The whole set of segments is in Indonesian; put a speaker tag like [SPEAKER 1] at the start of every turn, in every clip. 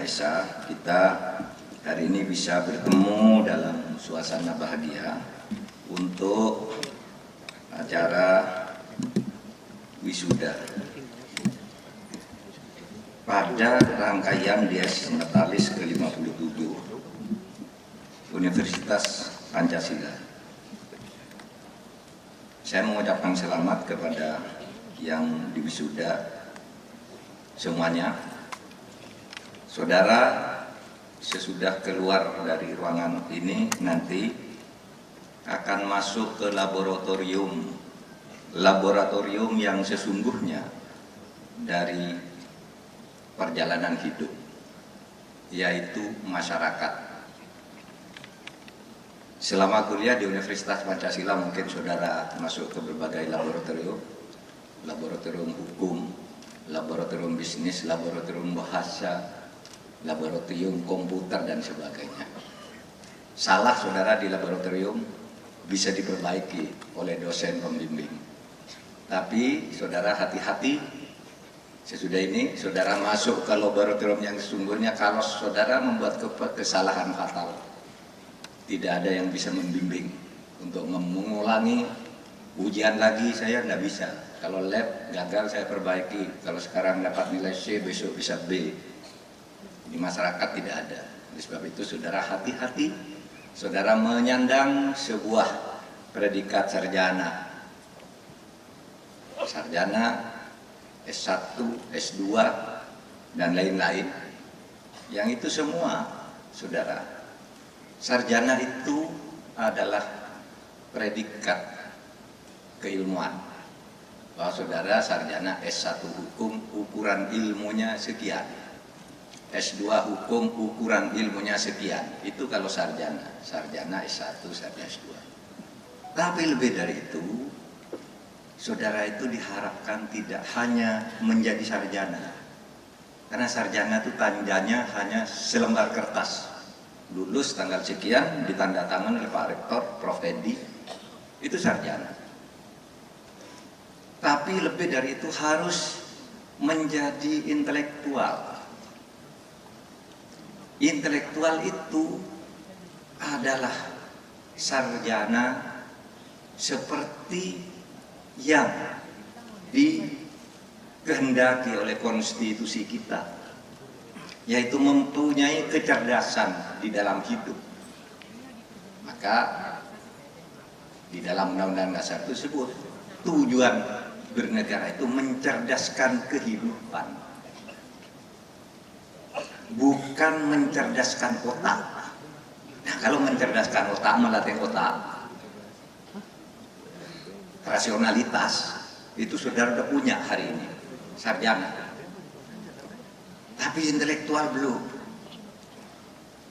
[SPEAKER 1] Maha Esa, kita hari ini bisa bertemu dalam suasana bahagia untuk acara wisuda pada rangkaian Dies Natalis ke-57 Universitas Pancasila. Saya mengucapkan selamat kepada yang diwisuda semuanya. Saudara, sesudah keluar dari ruangan ini nanti akan masuk ke laboratorium yang sesungguhnya dari perjalanan hidup, yaitu masyarakat. Selama kuliah di Universitas Pancasila mungkin saudara masuk ke berbagai laboratorium hukum, laboratorium bisnis, laboratorium bahasa, laboratorium komputer dan sebagainya. Salah saudara di laboratorium bisa diperbaiki oleh dosen pembimbing. Tapi saudara hati-hati, sesudah ini saudara masuk ke laboratorium yang sesungguhnya. Kalau saudara membuat kesalahan fatal, tidak ada yang bisa membimbing untuk mengulangi ujian lagi. Saya tidak bisa. Kalau lab gagal saya perbaiki. Kalau sekarang dapat nilai C, besok bisa B. Di masyarakat tidak ada. Oleh sebab itu saudara hati-hati, saudara menyandang sebuah predikat sarjana, S1, S2 dan lain-lain. Yang itu semua saudara, sarjana itu adalah predikat keilmuan. Bahwa saudara sarjana S1 hukum, ukuran ilmunya sekian. S2 hukum, ukuran ilmunya sekian. Itu kalau sarjana S1, sarjana S2. Tapi lebih dari itu, saudara itu diharapkan tidak hanya menjadi sarjana. Karena sarjana itu tandanya hanya selembar kertas. Lulus tanggal sekian, ditandatangan oleh Pak Rektor, Prof. Edi, itu sarjana. Tapi lebih dari itu harus menjadi intelektual. Intelektual itu adalah sarjana seperti yang dikehendaki oleh konstitusi kita, yaitu mempunyai kecerdasan di dalam hidup. Maka di dalam Undang-Undang Dasar itu disebut tujuan bernegara itu mencerdaskan kehidupan, bukan mencerdaskan otak. Nah, kalau mencerdaskan otak, melatih otak, rasionalitas, itu saudara sudah punya hari ini, sarjana. Tapi intelektual belum.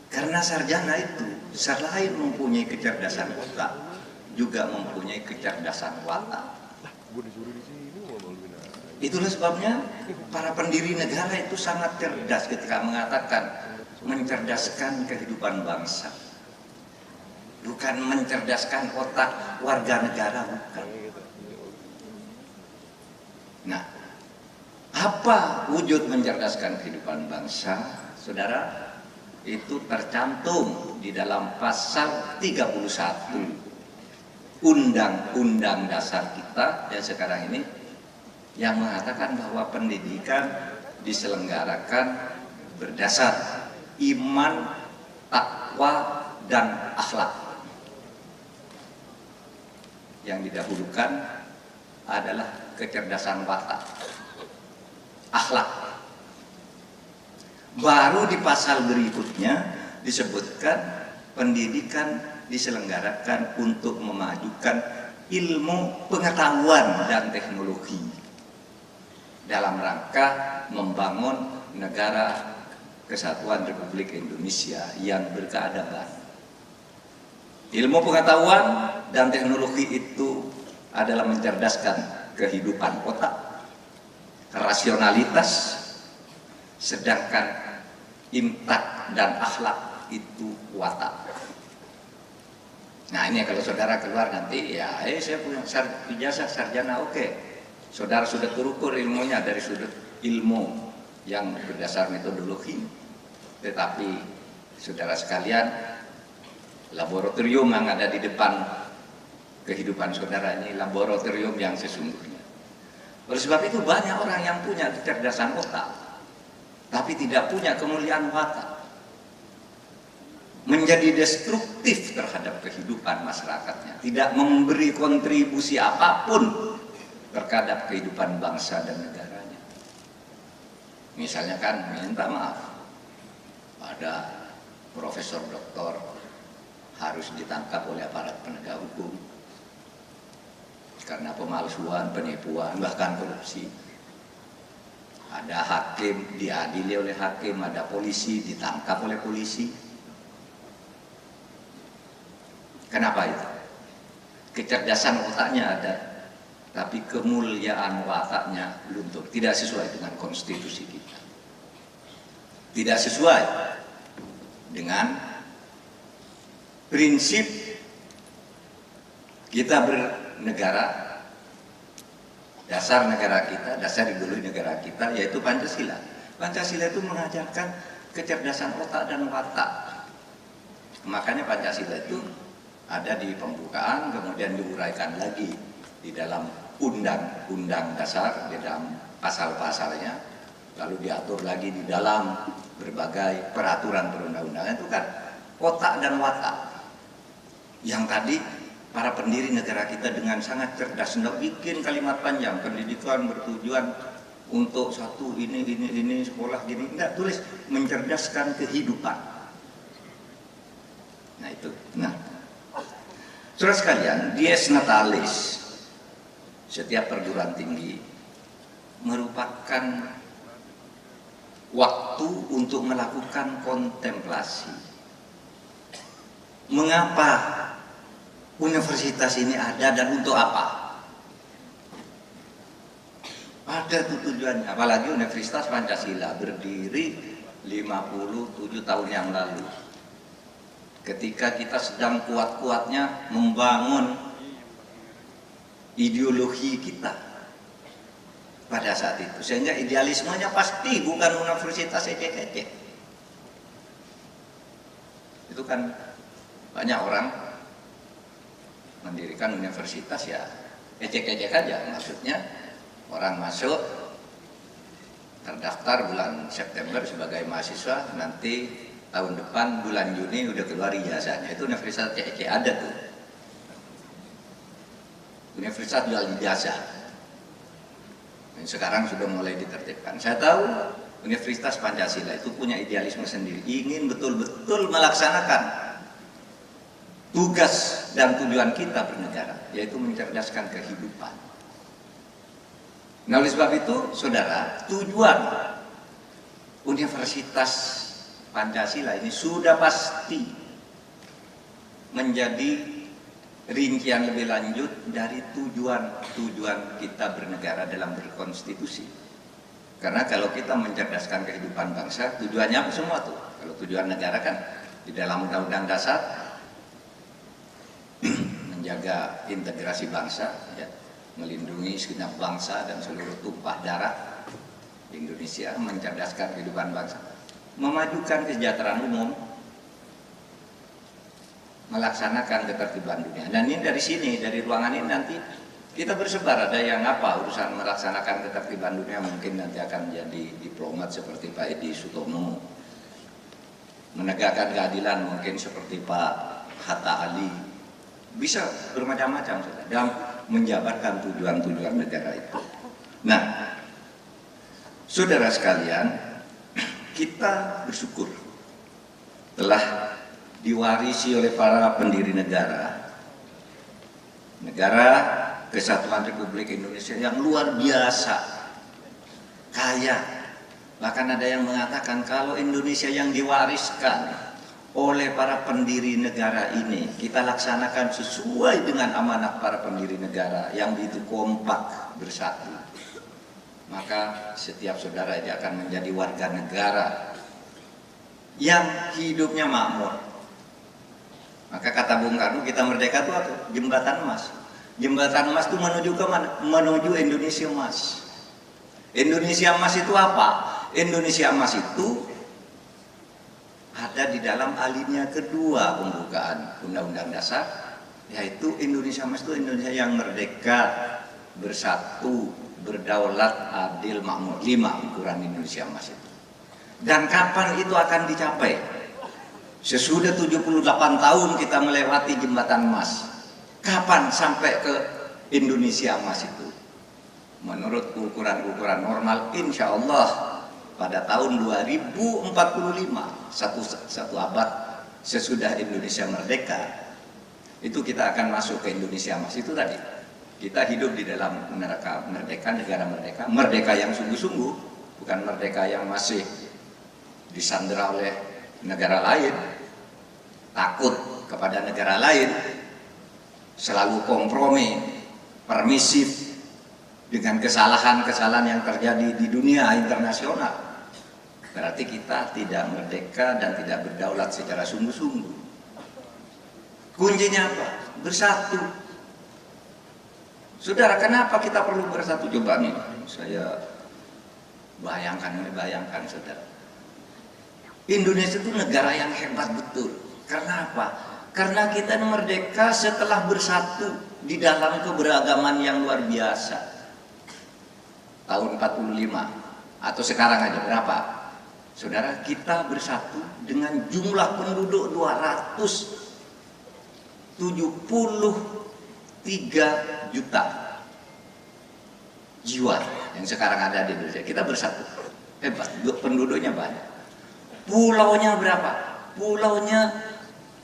[SPEAKER 1] Karena sarjana itu selain mempunyai kecerdasan otak, juga mempunyai kecerdasan watak. Itulah sebabnya para pendiri negara itu sangat cerdas ketika mengatakan mencerdaskan kehidupan bangsa. Bukan mencerdaskan otak warga negara, bukan. Nah, apa wujud mencerdaskan kehidupan bangsa? Saudara, itu tercantum di dalam pasal 31 Undang-Undang Dasar kita yang sekarang ini, yang mengatakan bahwa pendidikan diselenggarakan berdasar iman, takwa, dan akhlak. Yang didahulukan adalah kecerdasan watak, akhlak. Baru di pasal berikutnya disebutkan pendidikan diselenggarakan untuk memajukan ilmu pengetahuan dan teknologi dalam rangka membangun negara kesatuan Republik Indonesia yang berkeadaban. Ilmu pengetahuan dan teknologi itu adalah mencerdaskan kehidupan otak, rasionalitas, sedangkan imtak dan akhlak itu watak. Nah, ini kalau saudara keluar nanti, ya saya punya ijazah sarjana, oke. Saudara sudah terukur ilmunya dari sudut ilmu yang berdasar metodologi, Tetapi saudara sekalian, laboratorium yang ada di depan kehidupan saudara ini laboratorium yang sesungguhnya. Oleh sebab itu banyak orang yang punya kecerdasan otak, tapi tidak punya kemuliaan watak, menjadi destruktif terhadap kehidupan masyarakatnya, tidak memberi kontribusi apapun terhadap kehidupan bangsa dan negaranya. Misalnya kan minta maaf, ada profesor doktor harus ditangkap oleh aparat penegak hukum karena pemalsuan, penipuan, bahkan korupsi. Ada hakim diadili oleh hakim, ada polisi ditangkap oleh polisi. Kenapa itu? Kecerdasan otaknya ada, tapi kemuliaan wataknya luntur, tidak sesuai dengan konstitusi kita, tidak sesuai dengan prinsip kita bernegara. Dasar negara kita, dasar ideologi negara kita yaitu Pancasila. Pancasila itu mengajarkan kecerdasan otak dan watak. Makanya Pancasila itu ada di pembukaan, kemudian diuraikan lagi di dalam undang-undang dasar, di dalam pasal-pasalnya, lalu diatur lagi di dalam berbagai peraturan perundang-undangan. Itu kan otak dan watak yang tadi para pendiri negara kita dengan sangat cerdas, tidak bikin kalimat panjang, pendidikan bertujuan untuk satu ini sekolah gini, tidak, tulis mencerdaskan kehidupan. Nah itu. Nah, saudara sekalian, dies natalis, setiap perguruan tinggi merupakan waktu untuk melakukan kontemplasi. Mengapa universitas ini ada dan untuk apa? Ada tuh tujuannya, apalagi Universitas Pancasila berdiri 57 tahun yang lalu. Ketika kita sedang kuat-kuatnya membangun ideologi kita pada saat itu, sehingga idealismenya pasti bukan universitas ecek-ecek. Itu kan banyak orang mendirikan universitas ya ecek-ecek aja, maksudnya orang masuk terdaftar bulan September sebagai mahasiswa, nanti tahun depan bulan Juni udah keluar ijazahnya. Itu universitas ecek-ecek ada tuh, universitas jual ijazah. Sekarang sudah mulai ditertibkan. Saya tahu Universitas Pancasila itu punya idealisme sendiri, ingin betul-betul melaksanakan tugas dan tujuan kita bernegara, yaitu mencerdaskan kehidupan. Nah, oleh sebab itu, saudara, tujuan Universitas Pancasila ini sudah pasti menjadi rincian lebih lanjut dari tujuan kita bernegara dalam berkonstitusi. Karena kalau kita mencerdaskan kehidupan bangsa, tujuannya apa semua tuh? Kalau tujuan negara kan di dalam Undang-Undang Dasar menjaga integrasi bangsa, ya, melindungi segenap bangsa dan seluruh tumpah darah di Indonesia, mencerdaskan kehidupan bangsa, memajukan kesejahteraan umum, melaksanakan ketertiban dunia. Dan ini dari sini, dari ruangan ini nanti kita bersebar, ada yang apa urusan melaksanakan ketertiban dunia, mungkin nanti akan jadi diplomat seperti Pak Edi Sutomo, menegakkan keadilan mungkin seperti Pak Hatta Ali, bisa bermacam-macam dalam menjabarkan tujuan-tujuan negara itu. Nah, saudara sekalian, kita bersyukur telah diwarisi oleh para pendiri negara Kesatuan Republik Indonesia yang luar biasa kaya. Bahkan ada yang mengatakan kalau Indonesia yang diwariskan oleh para pendiri negara ini kita laksanakan sesuai dengan amanah para pendiri negara yang begitu kompak bersatu, maka setiap saudara ini akan menjadi warga negara yang hidupnya makmur. Maka kata Bung Karno, kita merdeka itu apa? Jembatan emas. Jembatan emas itu menuju ke mana? Menuju Indonesia emas. Indonesia emas itu apa? Indonesia emas itu ada di dalam alinea kedua pembukaan Undang-Undang Dasar, yaitu Indonesia Emas itu Indonesia yang merdeka, bersatu, berdaulat, adil, makmur. 5 ukuran Indonesia Emas itu. Dan kapan itu akan dicapai? Sesudah 78 tahun kita melewati jembatan emas. Kapan sampai ke Indonesia Emas itu? Menurut ukuran-ukuran normal, insya Allah pada tahun 2045, satu abad sesudah Indonesia merdeka, itu kita akan masuk ke Indonesia Emas. Itu tadi, kita hidup di dalam negara merdeka, merdeka yang sungguh-sungguh, bukan merdeka yang masih disandera oleh negara lain, takut kepada negara lain, selalu kompromi, permisif dengan kesalahan-kesalahan yang terjadi di dunia internasional. Berarti kita tidak merdeka dan tidak berdaulat secara sungguh-sungguh. Kuncinya apa? Bersatu. Saudara, kenapa kita perlu bersatu? Coba nih, saya bayangkan saudara. Indonesia itu negara yang hebat betul. Karena apa? Karena kita merdeka setelah bersatu di dalam keberagaman yang luar biasa. Tahun 45 atau sekarang aja berapa? Saudara, kita bersatu dengan jumlah penduduk 273 juta jiwa yang sekarang ada di Indonesia. Kita bersatu. Hebat, penduduknya banyak. Pulaunya berapa? Pulaunya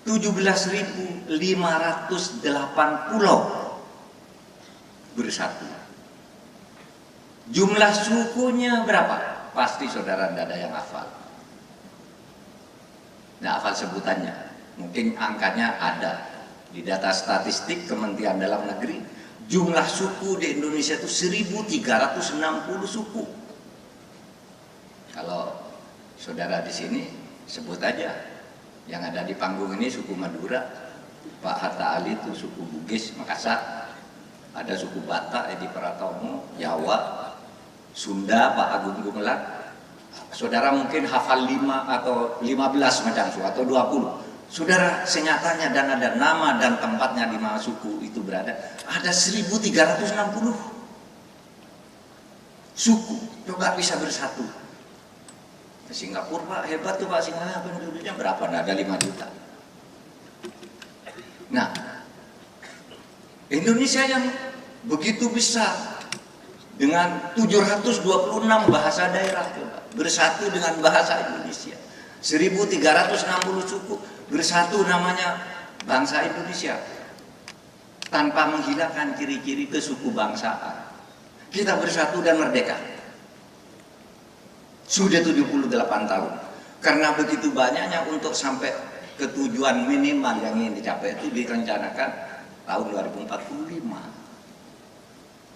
[SPEAKER 1] 17.508 pulau bersatu. Jumlah sukunya berapa? Pasti saudara tidak ada yang hafal. Tidak hafal sebutannya. Mungkin angkanya ada di data statistik Kementerian Dalam Negeri. Jumlah suku di Indonesia itu 1.360 suku. Kalau saudara di sini sebut aja, yang ada di panggung ini suku Madura, Pak Hatta Ali itu suku Bugis Makassar, ada suku Batak Edi Pratomo, Jawa, Sunda Pak Agung Gumelar. Saudara mungkin hafal 5 atau 15 macam suku atau 20. Saudara, senyatanya dan ada nama dan tempatnya di mana suku itu berada, ada 1.360 suku. Coba bisa bersatu. Singapura Pak, hebat tuh Pak, Singapura penduduknya berapa? Nah, ada 5 juta. Nah, Indonesia yang begitu besar dengan 726 bahasa daerah, coba bersatu dengan bahasa Indonesia. 1.360 suku bersatu namanya bangsa Indonesia tanpa menghilangkan ciri-ciri kesuku bangsaan. Kita bersatu dan merdeka. Sudah 78 tahun. Karena begitu banyaknya untuk sampai ke tujuan minimal yang ingin dicapai itu direncanakan tahun 2045.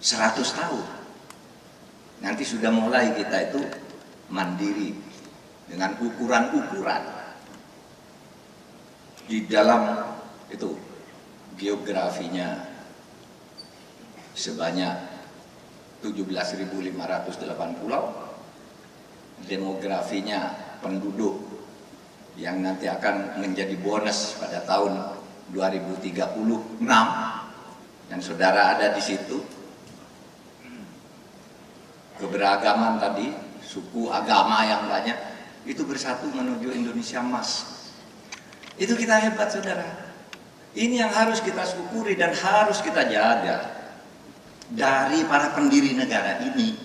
[SPEAKER 1] 100 tahun. Nanti sudah mulai kita itu mandiri dengan ukuran-ukuran di dalam itu geografinya sebanyak 17.508 pulau, demografinya penduduk yang nanti akan menjadi bonus pada tahun 2036, dan saudara ada di situ. Keberagaman tadi, suku agama yang banyak itu bersatu menuju Indonesia Emas. Itu kita hebat saudara. Ini yang harus kita syukuri dan harus kita jaga dari para pendiri negara ini,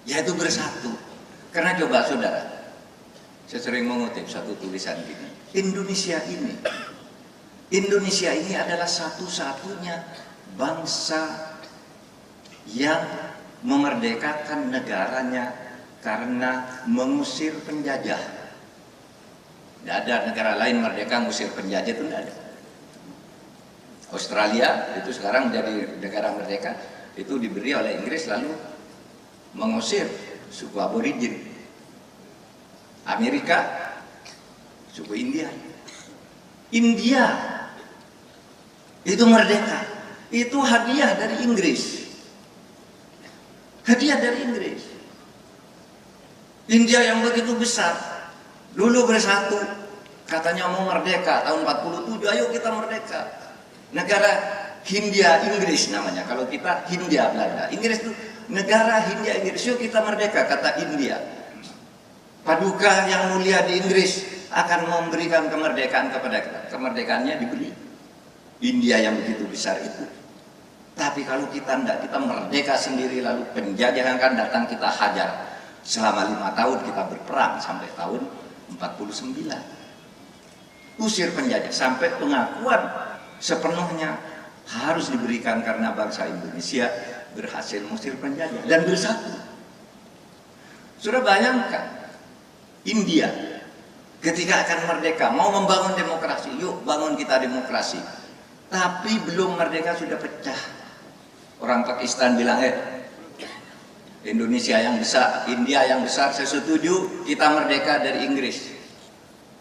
[SPEAKER 1] yaitu bersatu. Karena coba saudara, saya sering mengutip satu tulisan gini, Indonesia ini adalah satu-satunya bangsa yang memerdekakan negaranya karena mengusir penjajah. Tidak ada negara lain merdeka mengusir penjajah, itu tidak ada. Australia itu sekarang menjadi negara merdeka, itu diberi oleh Inggris lalu mengusir suku aborigin. Amerika suku India. India itu merdeka, itu hadiah dari Inggris. Hadiah dari Inggris. India yang begitu besar, Dulu bersatu, katanya mau merdeka tahun 47, ayo kita merdeka. Negara Hindia Inggris namanya, kalau kita Hindia Belanda. Inggris itu negara Hindia Inggris, yuk kita merdeka, kata India. Paduka yang mulia di Inggris akan memberikan kemerdekaan kepada kita. Kemerdekaannya diberi India yang begitu besar itu. Tapi kalau kita tidak, kita merdeka sendiri, lalu penjajah akan datang, kita hajar. Selama 5 tahun kita berperang sampai tahun 49. Usir penjajah sampai pengakuan sepenuhnya harus diberikan karena bangsa Indonesia berhasil mengusir penjajah dan bersatu. Sudah bayangkan India ketika akan merdeka mau membangun demokrasi, yuk bangun kita demokrasi. Tapi belum merdeka sudah pecah. Orang Pakistan bilang, Indonesia yang besar, India yang besar, saya setuju kita merdeka dari Inggris.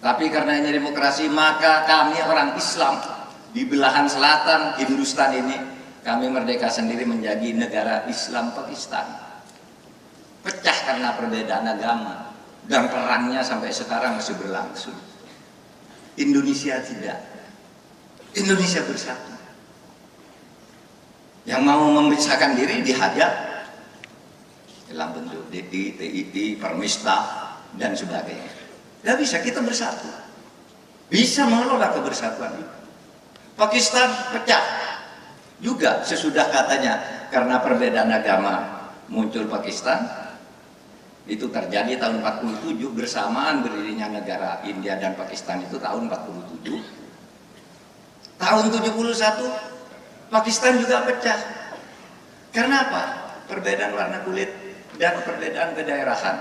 [SPEAKER 1] Tapi karena ini demokrasi, maka kami orang Islam di belahan selatan Hindustan ini, kami merdeka sendiri menjadi negara Islam Pakistan. Pecah karena perbedaan agama. Dan perangnya sampai sekarang masih berlangsung. Indonesia tidak. Indonesia bersatu. Yang mau memisahkan diri dihajar dalam bentuk DI, TII, Permista, dan sebagainya. Tidak bisa, kita bersatu. Bisa mengelola kebersatuan itu. Pakistan pecah juga sesudah katanya karena perbedaan agama muncul Pakistan. Itu terjadi tahun 47 bersamaan berdirinya negara India dan Pakistan itu tahun 47. Tahun 71 Pakistan juga pecah. Karena apa? Perbedaan warna kulit dan perbedaan kedaerahan.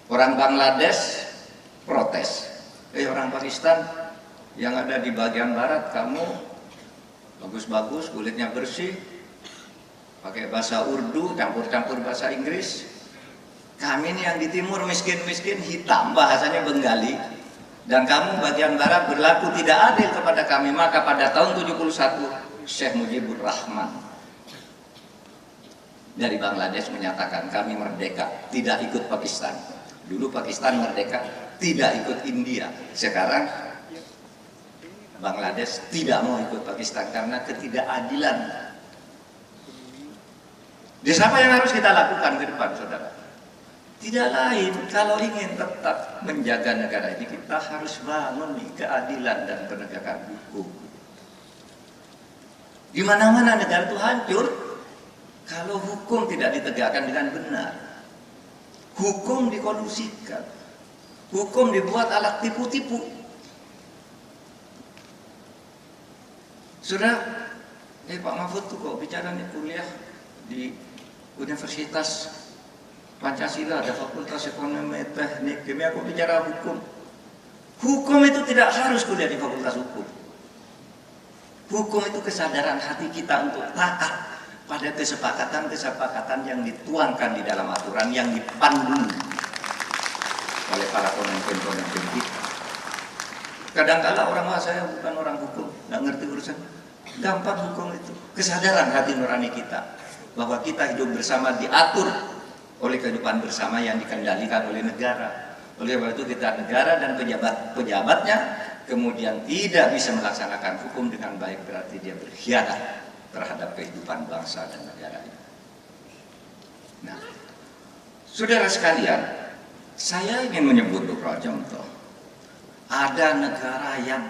[SPEAKER 1] Orang Bangladesh protes. Orang Pakistan yang ada di bagian barat, kamu bagus-bagus, kulitnya bersih, pakai bahasa Urdu, campur-campur bahasa Inggris. Kami ini yang di timur miskin-miskin, hitam, bahasanya Bengali. Dan kamu bagian barat berlaku tidak adil kepada kami. Maka pada tahun 71 Syekh Mujibur Rahman dari Bangladesh menyatakan kami merdeka, tidak ikut Pakistan. Dulu Pakistan merdeka, tidak ikut India. Sekarang Bangladesh tidak mau ikut Pakistan karena ketidakadilan. Jadi apa yang harus kita lakukan ke depan, saudara? Tidak lain, kalau ingin tetap menjaga negara ini, kita harus bangun nih keadilan dan penegakan hukum. Di mana-mana negara itu hancur kalau hukum tidak ditegakkan dengan benar. Hukum dikolusikan, hukum dibuat alat tipu-tipu. Sudah, Pak Mahfud tuh kok bicara nih kuliah di Universitas Pancasila, ada fakultas ekonomi, teknik, kimia, aku bicara hukum. Hukum itu tidak harus kuliah di fakultas hukum. Hukum itu kesadaran hati kita untuk taat pada kesepakatan-kesepakatan yang dituangkan di dalam aturan yang dipandu oleh para pemimpin-pemimpin kita. Kadang-kala orang, saya bukan orang hukum, nggak ngerti urusan. Gampang hukum itu. Kesadaran hati nurani kita bahwa kita hidup bersama diatur oleh kehidupan bersama yang dikendalikan oleh negara. Oleh sebab itu kita negara dan pejabatnya kemudian tidak bisa melaksanakan hukum dengan baik, berarti dia berkhianat terhadap kehidupan bangsa dan negara ini. Nah, saudara sekalian, saya ingin menyebut beberapa contoh. Ada negara yang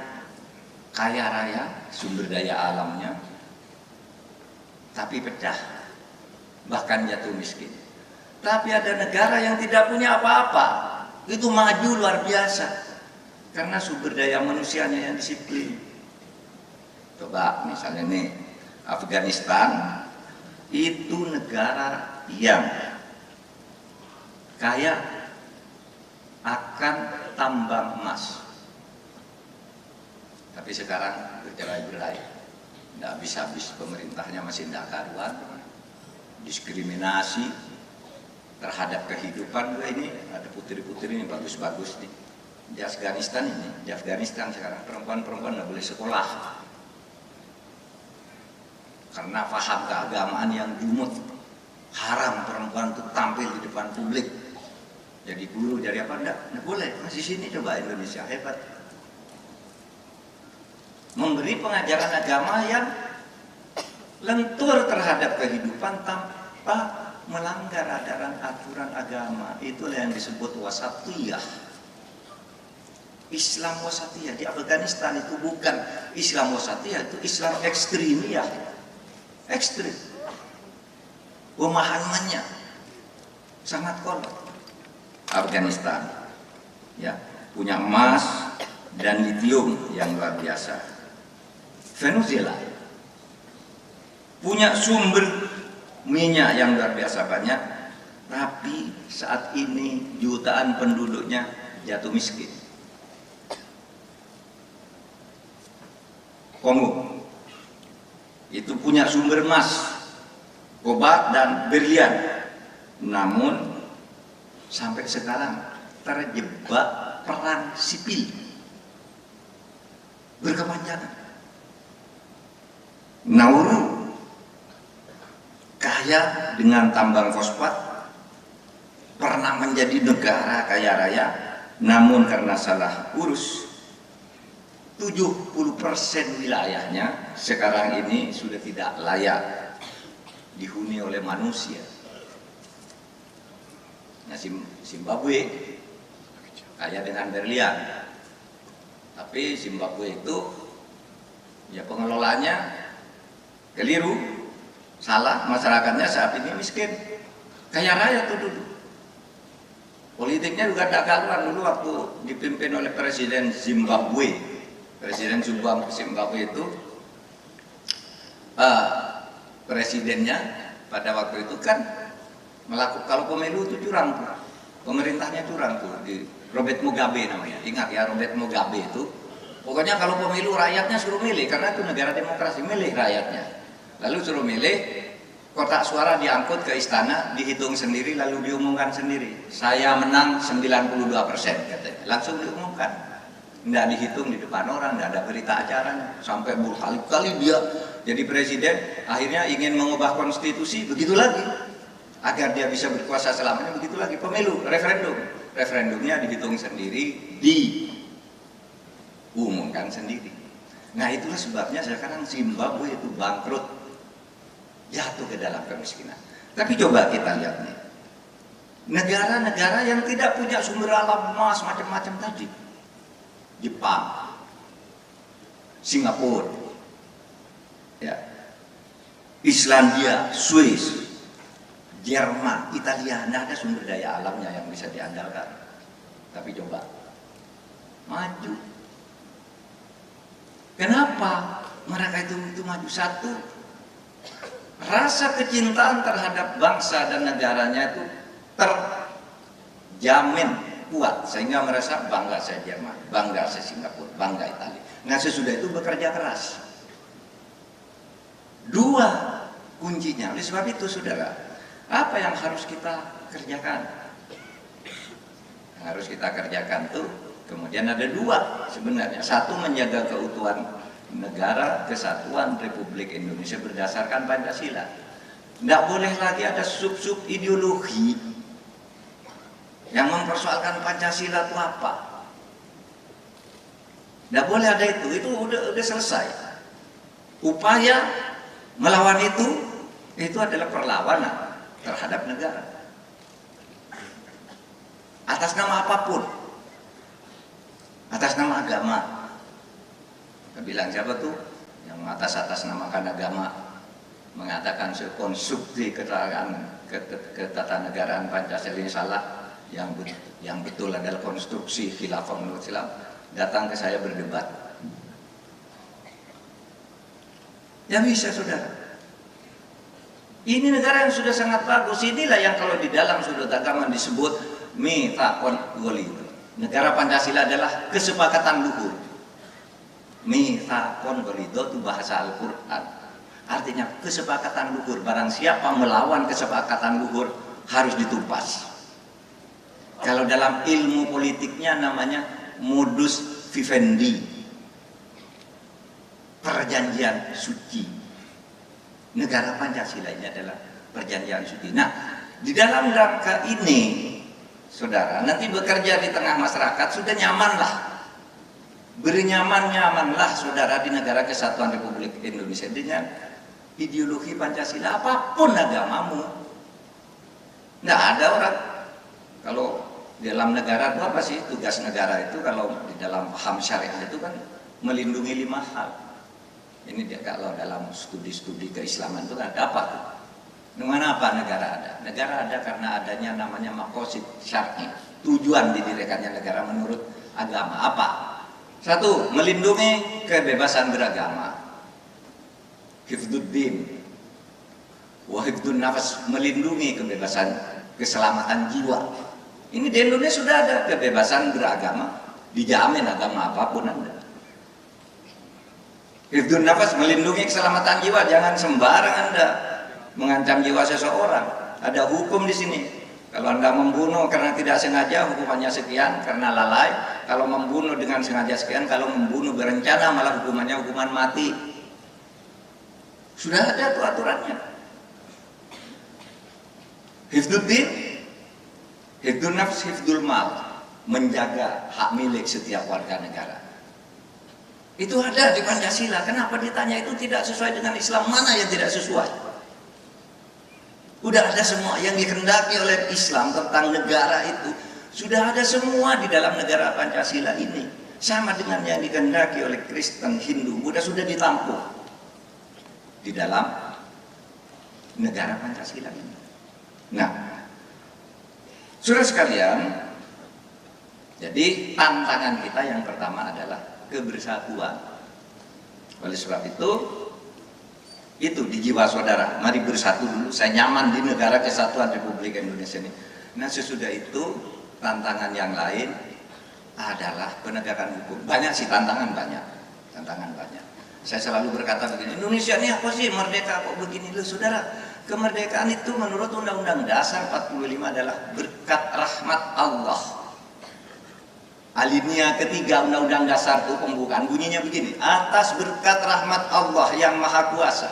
[SPEAKER 1] kaya raya, sumber daya alamnya, tapi pecah, bahkan jatuh miskin. Tapi ada negara yang tidak punya apa-apa, itu maju luar biasa karena sumber daya manusianya yang disiplin. Coba misalnya nih, Afghanistan itu negara yang kaya akan tambang emas, tapi sekarang bercerai-berai, tidak habis-habis, pemerintahnya masih tidak karuan, diskriminasi terhadap kehidupan. Ini ada putri-putri ini bagus-bagus di Afghanistan ini. Di Afghanistan sekarang perempuan-perempuan tidak boleh sekolah karena paham keagamaan yang jumut. Haram perempuan itu tampil di depan publik. jadi guru, jadi apa, enggak boleh. Masih sini coba Indonesia hebat. Memberi pengajaran agama yang lentur terhadap kehidupan tanpa melanggar aturan agama. Itulah yang disebut wasatiyah. Islam wasatiyah di Afghanistan itu bukan Islam wasatiyah, itu Islam ekstremiyah. Ekstrim. Pemahamannya sangat kolot. Afghanistan ya, punya emas dan litium yang luar biasa. Venezuela punya sumber minyak yang luar biasa banyak, tapi saat ini jutaan penduduknya jatuh miskin. Kongo itu punya sumber emas, obat dan berlian, namun sampai sekarang terjebak perang sipil berkepanjangan. Nauru kaya dengan tambang fosfat, pernah menjadi negara kaya raya, namun karena salah urus 70% wilayahnya sekarang ini sudah tidak layak dihuni oleh manusia. Nah, Zimbabwe kaya dengan berlian, tapi Zimbabwe itu ya pengelolanya keliru, salah, masyarakatnya saat ini miskin. Kaya raya tuh dulu. Politiknya juga tidak karuan dulu waktu dipimpin oleh Presiden Zimbabwe. Presiden Zimbabwe itu presidennya pada waktu itu kan melakukan, kalau pemilu itu curang tuh, pemerintahnya curang tuh, di Robert Mugabe namanya. Ingat ya, Robert Mugabe itu pokoknya kalau pemilu rakyatnya suruh milih, karena itu negara demokrasi, milih rakyatnya. Lalu suruh milih, kotak suara diangkut ke istana, dihitung sendiri, lalu diumumkan sendiri. Saya menang 92% katanya. Langsung diumumkan. Nggak dihitung di depan orang, nggak ada berita acaranya. Sampai berkali-kali dia jadi presiden, akhirnya ingin mengubah konstitusi, begitu lagi. Agar dia bisa berkuasa selamanya, begitu lagi. Pemilu, referendum. Referendumnya dihitung sendiri, diumumkan sendiri. Nah, itulah sebabnya sekarang Zimbabwe itu bangkrut, jatuh ke dalam kemiskinan. Tapi coba kita lihat nih, negara-negara yang tidak punya sumber alam emas macam-macam tadi, Jepang, Singapura, ya, Islandia, Swiss, Jerman, Italia, tidak ada sumber daya alamnya yang bisa diandalkan. Tapi coba maju. Kenapa mereka itu maju? Satu, rasa kecintaan terhadap bangsa dan negaranya itu terjamin kuat, sehingga merasa bangga saya Jerman, bangga saya Singapura, bangga Italia. Nah, sesudah itu bekerja keras. Dua kuncinya. Oleh sebab itu, saudara, apa yang harus kita kerjakan? Yang harus kita kerjakan tuh kemudian ada dua sebenarnya. Satu, menjaga keutuhan negara, kesatuan Republik Indonesia berdasarkan Pancasila. Tidak boleh lagi ada sub-sub ideologi yang mempersoalkan Pancasila itu apa. Tidak boleh ada itu udah selesai. Upaya melawan itu adalah perlawanan terhadap negara. Atas nama apapun. Atas nama agama. Kita bilang siapa tuh yang atas namakan agama mengatakan konstruksi ketatanegaraan Pancasila ini salah, yang betul adalah konstruksi khilafah menurut Islam, datang ke saya berdebat. Ya bisa, saudara. Ini negara yang sudah sangat bagus. Inilah yang kalau di dalam sudut agama disebut mitsaqon ghalidz. Negara Pancasila adalah kesepakatan luhur. Mitsaqon ghalidz itu bahasa Al-Quran. Artinya kesepakatan luhur. Barang siapa melawan kesepakatan luhur harus ditumpas. Kalau dalam ilmu politiknya namanya modus vivendi, perjanjian suci. Negara Pancasila ini adalah perjanjian suci. Nah, di dalam rangka ini saudara nanti bekerja di tengah masyarakat sudah nyamanlah, bernyaman-nyamanlah saudara di negara kesatuan Republik Indonesia dengan ideologi Pancasila apapun agamamu. Nggak ada orang, kalau dalam negara itu apa sih tugas negara itu, kalau di dalam paham syariah itu kan melindungi 5 hal. Ini dia kalau dalam studi-studi keislaman itu ada apa tuh? Dengan apa negara ada? Negara ada karena adanya namanya maqasid syar'i, tujuan didirikannya negara menurut agama. Apa? 1, melindungi kebebasan beragama, hifdzuddin wa hifdzun nafas, melindungi kebebasan keselamatan jiwa. Ini di Indonesia sudah ada kebebasan beragama, dijamin agama apapun Anda. Hifdzun nafas, melindungi keselamatan jiwa, jangan sembarang Anda mengancam jiwa seseorang. Ada hukum di sini. Kalau Anda membunuh karena tidak sengaja hukumannya sekian, karena lalai. Kalau membunuh dengan sengaja sekian, kalau membunuh berencana malah hukumannya hukuman mati. Sudah ada tuh aturannya. Hifdzuddin, hifdzun nafs, hifdzul mal, menjaga hak milik setiap warga negara. Itu ada di Pancasila. Kenapa ditanya itu tidak sesuai dengan Islam? Mana yang tidak sesuai? Udah ada semua yang dikehendaki oleh Islam tentang negara itu. Sudah ada semua di dalam negara Pancasila ini. Sama dengan yang dikehendaki oleh Kristen, Hindu. Sudah ditampung di dalam negara Pancasila ini. Nah, saudara sekalian, jadi tantangan kita yang pertama adalah kebersatuan. Oleh sebab itu di jiwa saudara, mari bersatu dulu. Saya nyaman di negara kesatuan Republik Indonesia ini. Nah, sesudah itu tantangan yang lain adalah penegakan hukum. Banyak sih tantangan banyak. Saya selalu berkata begini, Indonesia ini apa sih merdeka kok begini loh saudara? Kemerdekaan itu menurut Undang-Undang Dasar 45 adalah berkat rahmat Allah. Alinea ketiga Undang-Undang Dasar itu pembukaan bunyinya begini, atas berkat rahmat Allah yang Maha Kuasa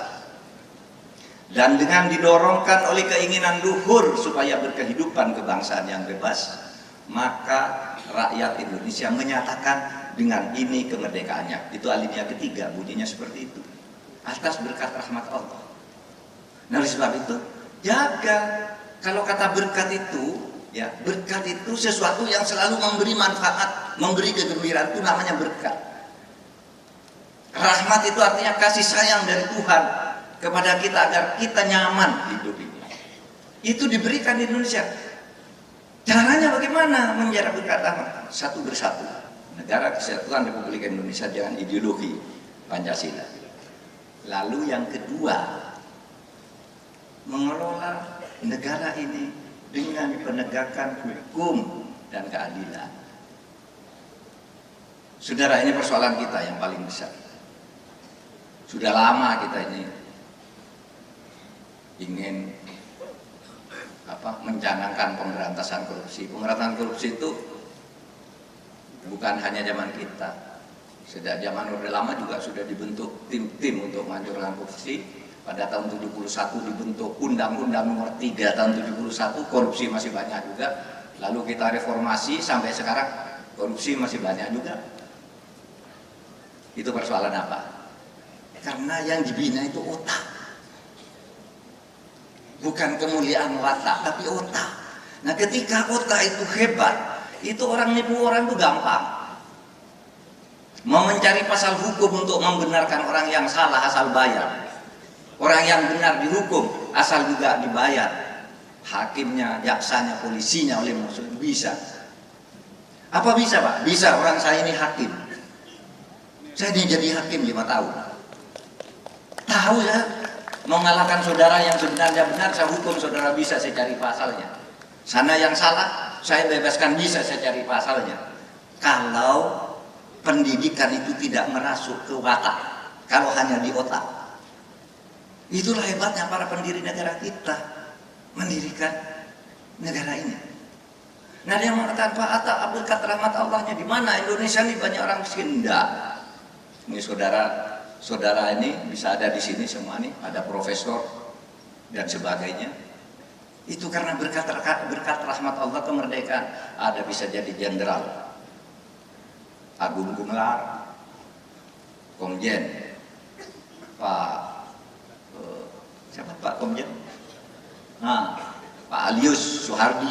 [SPEAKER 1] dan dengan didorongkan oleh keinginan luhur supaya berkehidupan kebangsaan yang bebas, maka rakyat Indonesia menyatakan dengan ini kemerdekaannya. Itu alinea ketiga, bunyinya seperti itu, atas berkat rahmat Allah. Nah, oleh sebab itu jaga. Kalau kata berkat itu, ya, berkat itu sesuatu yang selalu memberi manfaat, memberi kegembiraan, itu namanya berkat. Rahmat itu artinya kasih sayang dari Tuhan kepada kita agar kita nyaman hidup ini. Itu diberikan di Indonesia. Caranya bagaimana menjadi berkat rahmat? 1, bersatu. Negara Kesatuan Republik Indonesia dengan ideologi Pancasila. Lalu yang kedua, mengelola negara ini dengan penegakan hukum dan keadilan. Saudara, ini persoalan kita yang paling besar. Sudah lama kita ini ingin mencanangkan pemberantasan korupsi. Pemberantasan korupsi itu bukan hanya zaman kita. Sejak zaman Orde Lama juga sudah dibentuk tim-tim untuk menghancurkan korupsi. Pada tahun 71 dibentuk Undang-Undang Nomor 3 tahun 71, korupsi masih banyak juga. Lalu kita reformasi sampai sekarang korupsi masih banyak juga. Itu persoalan apa? Karena yang dibina itu otak. Bukan kemuliaan watak, tapi otak. Nah, ketika otak itu hebat, itu orang nipu orang itu gampang. Mau mencari pasal hukum untuk membenarkan orang yang salah asal bayar. Orang yang benar dihukum asal juga dibayar. Hakimnya, jaksanya, polisinya oleh musuh bisa. Apa bisa, Pak? Bisa, orang saya ini hakim. Saya ini jadi hakim 5 tahun. Tahu ya, mengalahkan saudara yang sebenarnya benar, saya hukum saudara bisa, saya cari pasalnya. Sana yang salah, saya bebaskan bisa, saya cari pasalnya. Kalau pendidikan itu tidak merasuk ke watak, kalau hanya di otak. Itulah hebatnya para pendiri negara kita, mendirikan negara ini. Nah, dia mengatakan, Pak Atta, berkat rahmat Allahnya di mana? Indonesia ini banyak orang miskin. Enggak. Ini saudara ini bisa ada di sini semua nih, ada profesor dan sebagainya. Itu karena berkat rahmat Allah kemerdekaan. Ada bisa jadi jenderal, Agung Gumelar, Komjen, siapa Pak Komjen? Nah, Pak Alius Soehardi,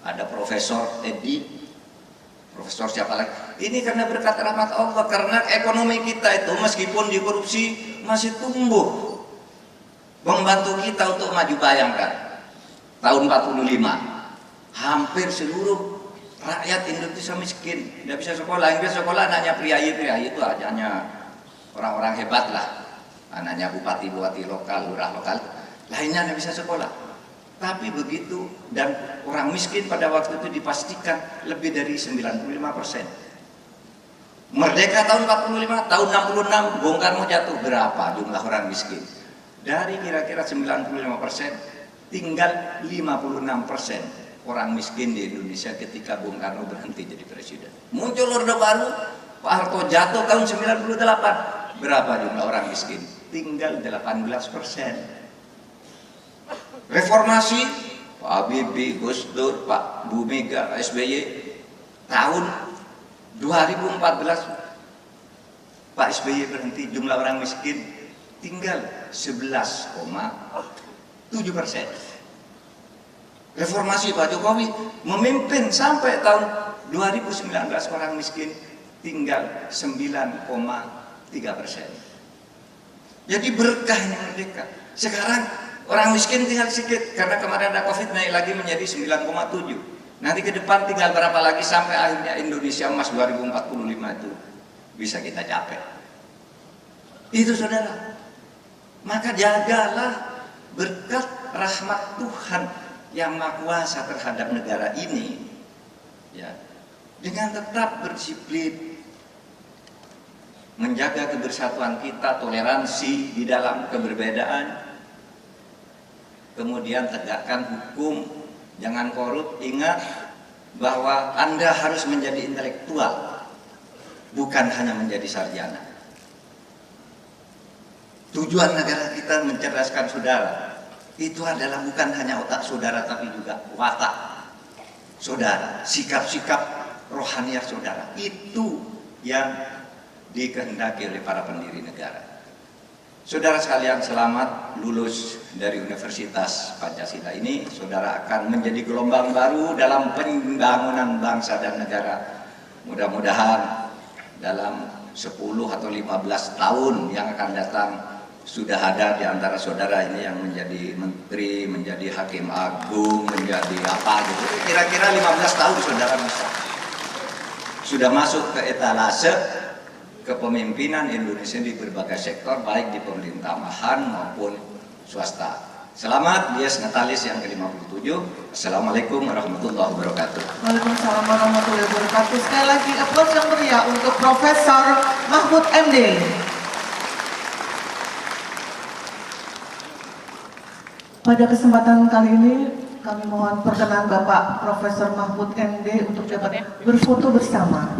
[SPEAKER 1] ada Profesor Edi, Profesor siapa lagi? Ini karena berkat rahmat Allah, karena ekonomi kita itu meskipun dikorupsi masih tumbuh, membantu kita untuk maju. Bayangkan, tahun 45, hampir seluruh rakyat Indonesia miskin, tidak bisa sekolah. Yang bisa sekolah anaknya priayi itu hanya orang-orang hebat lah, anaknya bupati-bupati lokal, lurah lokal, lainnya tidak bisa sekolah. Tapi begitu, dan orang miskin pada waktu itu dipastikan lebih dari 95%. Merdeka tahun 45, tahun 66 Bung Karno jatuh, berapa jumlah orang miskin? Dari kira-kira 95%, tinggal 56% orang miskin di Indonesia ketika Bung Karno berhenti jadi presiden. Muncul Orde Baru, Pak Harto jatuh tahun 98. Berapa jumlah orang miskin? Tinggal 18%. Reformasi, Pak Habibie, Gus Dur, Pak Bu Mega, SBY, tahun 2014 Pak SBY berhenti, jumlah orang miskin tinggal 11,7%. Reformasi Pak Jokowi memimpin sampai tahun 2019, orang miskin tinggal 9,3%. Jadi berkah yang merdeka. Sekarang orang miskin tinggal sedikit, karena kemarin ada Covid naik lagi menjadi 9,7. Nanti ke depan tinggal berapa lagi sampai akhirnya Indonesia Emas 2045 itu bisa kita capai. Itu saudara. Maka jagalah berkat rahmat Tuhan yang Maha Kuasa terhadap negara ini, ya, dengan tetap berdisiplin, menjaga kebersatuan kita, toleransi di dalam keberbedaan, kemudian tegakkan hukum, jangan korup. Ingat bahwa Anda harus menjadi intelektual, bukan hanya menjadi sarjana. Tujuan negara kita mencerdaskan saudara, itu adalah bukan hanya otak saudara, tapi juga watak saudara, sikap-sikap rohaniah saudara. Itu yang dikehendaki oleh para pendiri negara. Saudara sekalian, selamat lulus dari Universitas Pancasila ini. Saudara akan menjadi gelombang baru dalam pembangunan bangsa dan negara. Mudah-mudahan dalam 10 atau 15 tahun yang akan datang sudah ada di antara saudara ini yang menjadi menteri, menjadi hakim agung, menjadi apa gitu. Kira-kira 15 tahun saudara sudah masuk ke etalase kepemimpinan Indonesia di berbagai sektor, baik di pemerintahan maupun swasta. Selamat Dies Natalis yang ke-57. Assalamualaikum warahmatullahi wabarakatuh.
[SPEAKER 2] Waalaikumsalam warahmatullahi wabarakatuh. Sekali lagi aplaus yang meriah untuk Profesor Mahfud MD. Pada kesempatan kali ini kami mohon perkenan Bapak Profesor Mahfud MD untuk dapat berfoto bersama.